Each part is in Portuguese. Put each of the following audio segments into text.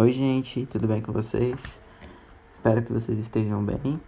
Oi, gente, tudo bem com vocês? Espero que vocês estejam bem.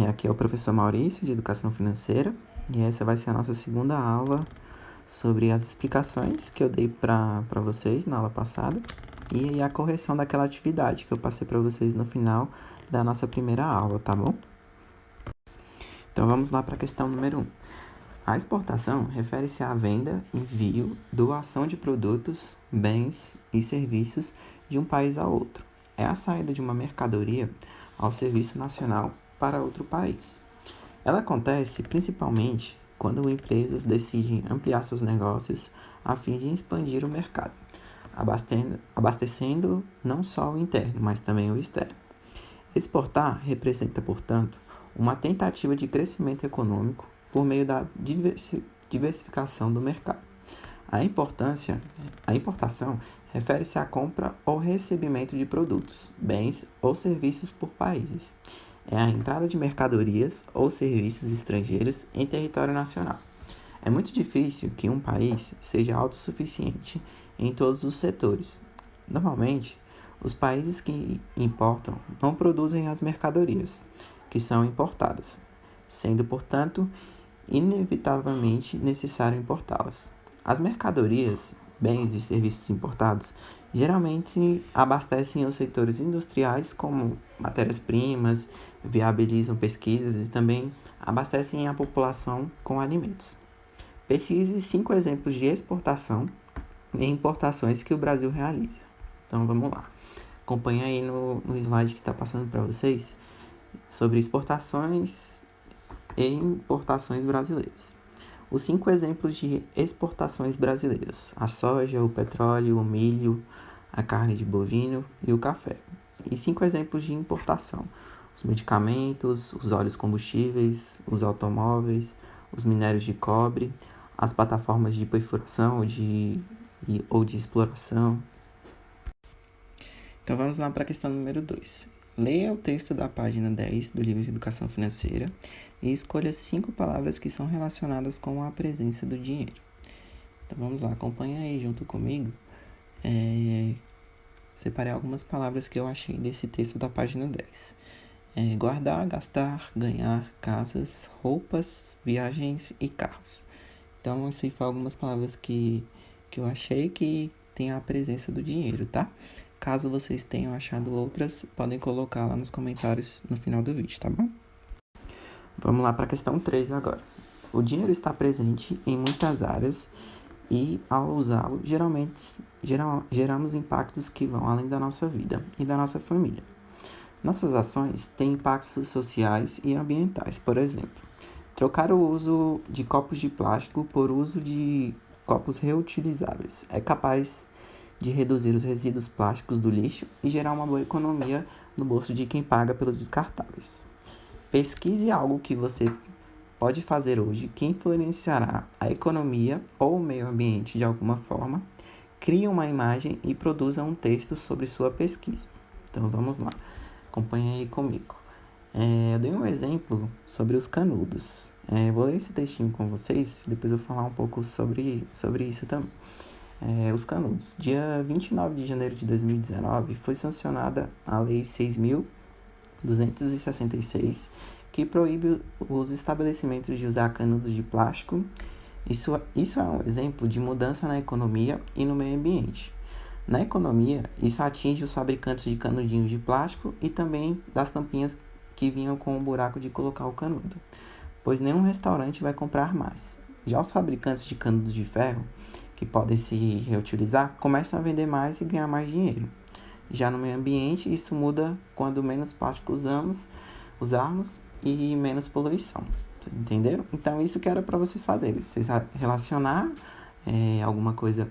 Aqui é o professor Maurício, de Educação Financeira, e essa vai ser a nossa segunda aula sobre as explicações que eu dei para vocês na aula passada e a correção daquela atividade que eu passei para vocês no final da nossa primeira aula, tá bom? Então vamos lá para a questão número 1. A exportação refere-se à venda, envio, doação de produtos, bens e serviços de um país a outro. É a saída de uma mercadoria ao serviço nacional para outro país. Ela acontece principalmente quando empresas decidem ampliar seus negócios a fim de expandir o mercado, abastecendo não só o interno, mas também o externo. Exportar representa, portanto, uma tentativa de crescimento econômico por meio da diversificação do mercado. A importação refere-se à compra ou recebimento de produtos, bens ou serviços por países. É a entrada de mercadorias ou serviços estrangeiros em território nacional. É muito difícil que um país seja autossuficiente em todos os setores. Normalmente, os países que importam não produzem as mercadorias que são importadas, sendo, portanto, inevitavelmente necessário importá-las. As mercadorias, bens e serviços importados geralmente abastecem os setores industriais como matérias-primas, viabilizam pesquisas e também abastecem a população com alimentos. Pesquise 5 exemplos de exportação e importações que o Brasil realiza. Então vamos lá. Acompanha aí no slide que está passando para vocês sobre exportações e importações brasileiras. Os 5 exemplos de exportações brasileiras: a soja, o petróleo, o milho, a carne de bovino e o café. E 5 exemplos de importação: os medicamentos, os óleos combustíveis, os automóveis, os minérios de cobre, as plataformas de perfuração ou de exploração. Então vamos lá para a questão número 2. Leia o texto da página 10 do livro de Educação Financeira e escolha 5 palavras que são relacionadas com a presença do dinheiro. Então vamos lá, acompanha aí junto comigo. Separei algumas palavras que eu achei desse texto da página 10. Guardar, gastar, ganhar, casas, roupas, viagens e carros. Então, essas foram algumas palavras que eu achei que tem a presença do dinheiro, tá? Caso vocês tenham achado outras, podem colocar lá nos comentários no final do vídeo, tá bom? Vamos lá para a questão 3 agora. O dinheiro está presente em muitas áreas e, ao usá-lo, geramos impactos que vão além da nossa vida e da nossa família. Nossas ações têm impactos sociais e ambientais, por exemplo, trocar o uso de copos de plástico por uso de copos reutilizáveis é capaz de reduzir os resíduos plásticos do lixo e gerar uma boa economia no bolso de quem paga pelos descartáveis. Pesquise algo que você pode fazer hoje que influenciará a economia ou o meio ambiente de alguma forma. Crie uma imagem e produza um texto sobre sua pesquisa. Então vamos lá, acompanhe aí comigo. Eu dei um exemplo sobre os canudos. Vou ler esse textinho com vocês, depois eu vou falar um pouco sobre isso também. Os canudos. Dia 29 de janeiro de 2019 foi sancionada a Lei 6.266, que proíbe os estabelecimentos de usar canudos de plástico. Isso é um exemplo de mudança na economia e no meio ambiente. Na economia, isso atinge os fabricantes de canudinhos de plástico e também das tampinhas que vinham com o buraco de colocar o canudo, pois nenhum restaurante vai comprar mais. Já os fabricantes de canudos de ferro, que podem se reutilizar, começam a vender mais e ganhar mais dinheiro. Já no meio ambiente, isso muda quando menos plástico usarmos e menos poluição. Vocês entenderam? Então, isso que era para vocês fazerem. Vocês relacionar alguma coisa,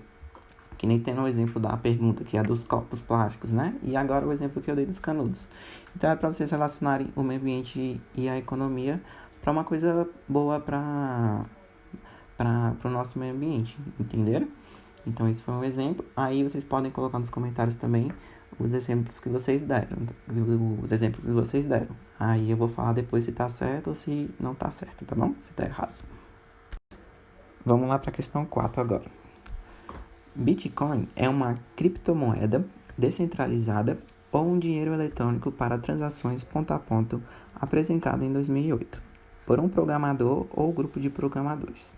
que nem tem no exemplo da pergunta, que é dos copos plásticos, né? E agora o exemplo que eu dei dos canudos. Então, é para vocês relacionarem o meio ambiente e a economia para uma coisa boa para o nosso meio ambiente, entenderam? Então, esse foi um exemplo. Aí, vocês podem colocar nos comentários também os exemplos que vocês deram. Aí, eu vou falar depois se tá certo ou se não tá certo, tá bom? Se tá errado. Vamos lá para a questão 4 agora. Bitcoin é uma criptomoeda descentralizada ou um dinheiro eletrônico para transações ponto a ponto apresentado em 2008 por um programador ou grupo de programadores.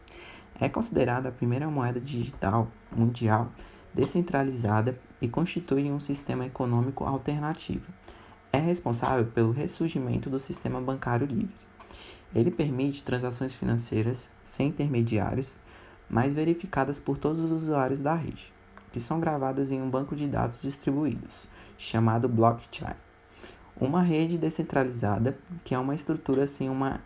É considerada a primeira moeda digital mundial descentralizada e constitui um sistema econômico alternativo. É responsável pelo ressurgimento do sistema bancário livre. Ele permite transações financeiras sem intermediários, mas verificadas por todos os usuários da rede, que são gravadas em um banco de dados distribuídos, chamado blockchain. Uma rede descentralizada, que é uma estrutura sem uma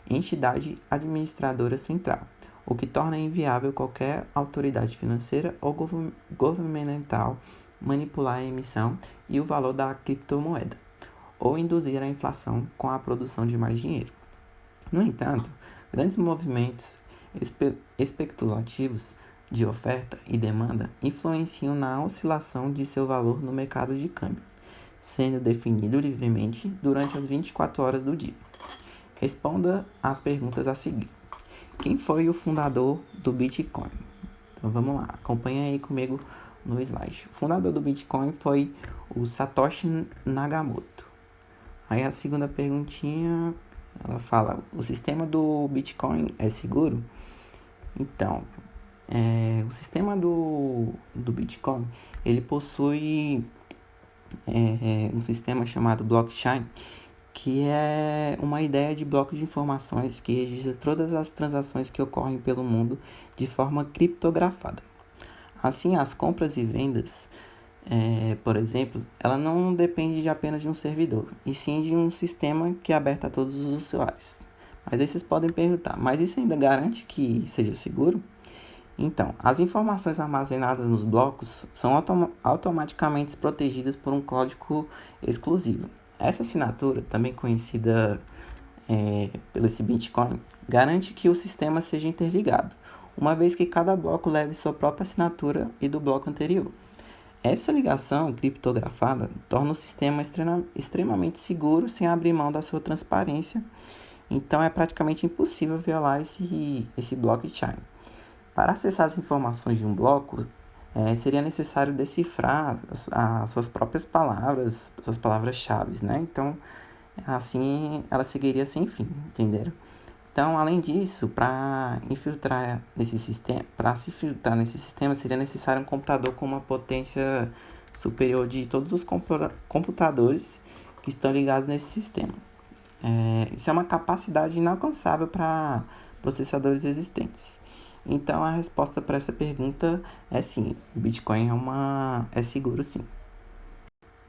entidade administradora central, o que torna inviável qualquer autoridade financeira ou governamental manipular a emissão e o valor da criptomoeda, ou induzir a inflação com a produção de mais dinheiro. No entanto, grandes movimentos especulativos de oferta e demanda influenciam na oscilação de seu valor no mercado de câmbio, sendo definido livremente durante as 24 horas do dia. Responda às perguntas a seguir. Quem foi o fundador do Bitcoin? Então vamos lá, acompanha aí comigo no slide. O fundador do Bitcoin foi o Satoshi Nakamoto. Aí a segunda perguntinha, ela fala, o sistema do Bitcoin é seguro? Então, o sistema do Bitcoin, ele possui um sistema chamado blockchain, que é uma ideia de bloco de informações que registra todas as transações que ocorrem pelo mundo de forma criptografada. Assim, as compras e vendas, por exemplo, ela não depende de apenas de um servidor, e sim de um sistema que é aberto a todos os usuários. Mas aí vocês podem perguntar, mas isso ainda garante que seja seguro? Então, as informações armazenadas nos blocos são automaticamente protegidas por um código exclusivo. Essa assinatura, também conhecida pelo esse Bitcoin, garante que o sistema seja interligado, uma vez que cada bloco leve sua própria assinatura e do bloco anterior. Essa ligação criptografada torna o sistema extremamente seguro sem abrir mão da sua transparência, então é praticamente impossível violar esse blockchain. Para acessar as informações de um bloco, seria necessário decifrar as suas próprias palavras, suas palavras-chave, né? Então, assim, ela seguiria sem fim, entenderam? Então, além disso, para se infiltrar nesse sistema, seria necessário um computador com uma potência superior de todos os computadores que estão ligados nesse sistema. Isso é uma capacidade inalcançável para processadores existentes. Então, a resposta para essa pergunta é sim, o Bitcoin é seguro sim.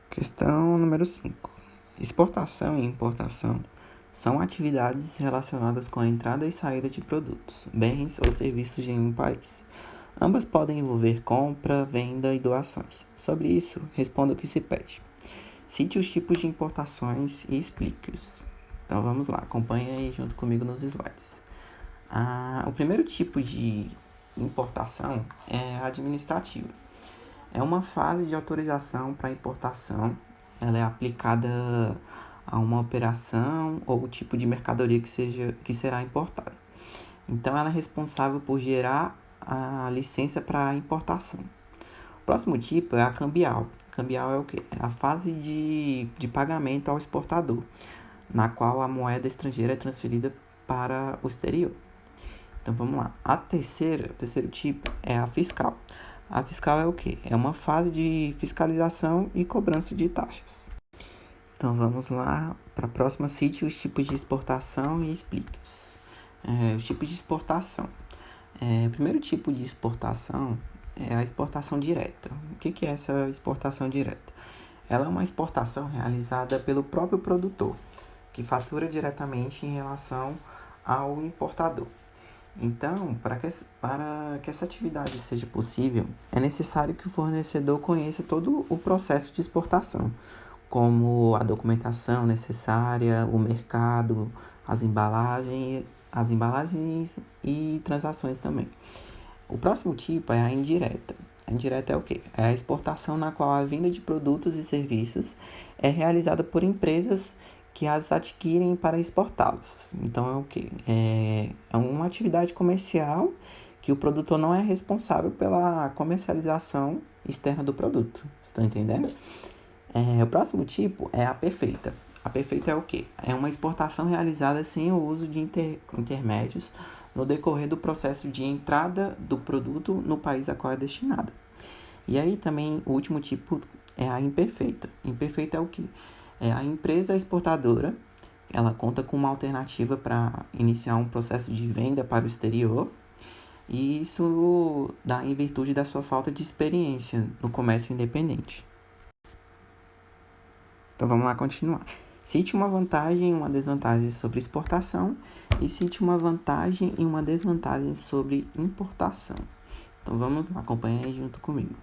Questão número 5. Exportação e importação são atividades relacionadas com a entrada e saída de produtos, bens ou serviços de um país. Ambas podem envolver compra, venda e doações. Sobre isso, responda o que se pede. Cite os tipos de importações e explique-os. Então vamos lá, acompanhe aí junto comigo nos slides. O primeiro tipo de importação é a administrativa. É uma fase de autorização para importação. Ela é aplicada a uma operação ou tipo de mercadoria que será importada. Então, ela é responsável por gerar a licença para a importação. O próximo tipo é a cambial. Cambial é o quê? É a fase de pagamento ao exportador, na qual a moeda estrangeira é transferida para o exterior. Então vamos lá. O terceiro tipo é a fiscal. A fiscal é o quê? É uma fase de fiscalização e cobrança de taxas. Então vamos lá para a próxima. Cite os tipos de exportação e explique-os. Os tipos de exportação. O primeiro tipo de exportação é a exportação direta. O que é essa exportação direta? Ela é uma exportação realizada pelo próprio produtor, que fatura diretamente em relação ao importador. Então, para que essa atividade seja possível, é necessário que o fornecedor conheça todo o processo de exportação, como a documentação necessária, o mercado, as embalagens e transações também. O próximo tipo é a indireta. A indireta é o quê? É a exportação na qual a venda de produtos e serviços é realizada por empresas que as adquirem para exportá-las. Então é o quê? É uma atividade comercial que o produtor não é responsável pela comercialização externa do produto. Estão entendendo? O próximo tipo é a perfeita. A perfeita é o quê? É uma exportação realizada sem o uso de intermédios no decorrer do processo de entrada do produto no país a qual é destinado. E aí também o último tipo é a imperfeita. Imperfeita é o quê? É a empresa exportadora, ela conta com uma alternativa para iniciar um processo de venda para o exterior, e isso dá em virtude da sua falta de experiência no comércio independente. Então vamos lá continuar. Cite uma vantagem e uma desvantagem sobre exportação e cite uma vantagem e uma desvantagem sobre importação. Então vamos lá, acompanha aí junto comigo.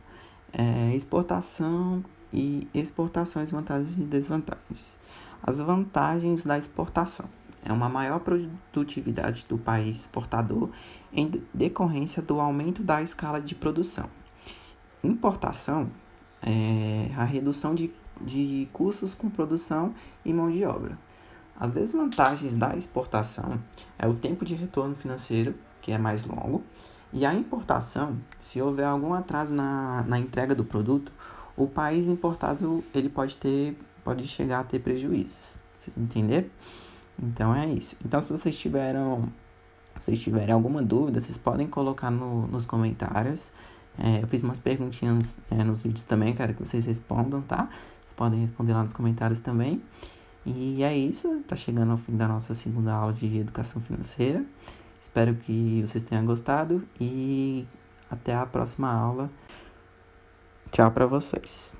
Exportação, as vantagens e desvantagens. As vantagens da exportação é uma maior produtividade do país exportador em decorrência do aumento da escala de produção. Importação é a redução de custos com produção e mão de obra. As desvantagens da exportação é o tempo de retorno financeiro, que é mais longo, e a importação, se houver algum atraso na entrega do produto, o país importado ele pode chegar a ter prejuízos. Vocês entenderam? Então é isso. Então se vocês tiverem alguma dúvida, vocês podem colocar nos comentários. Eu fiz umas perguntinhas nos vídeos também, quero que vocês respondam, tá? Vocês podem responder lá nos comentários também. E é isso, tá chegando ao fim da nossa segunda aula de educação financeira. Espero que vocês tenham gostado e até a próxima aula. Tchau para vocês.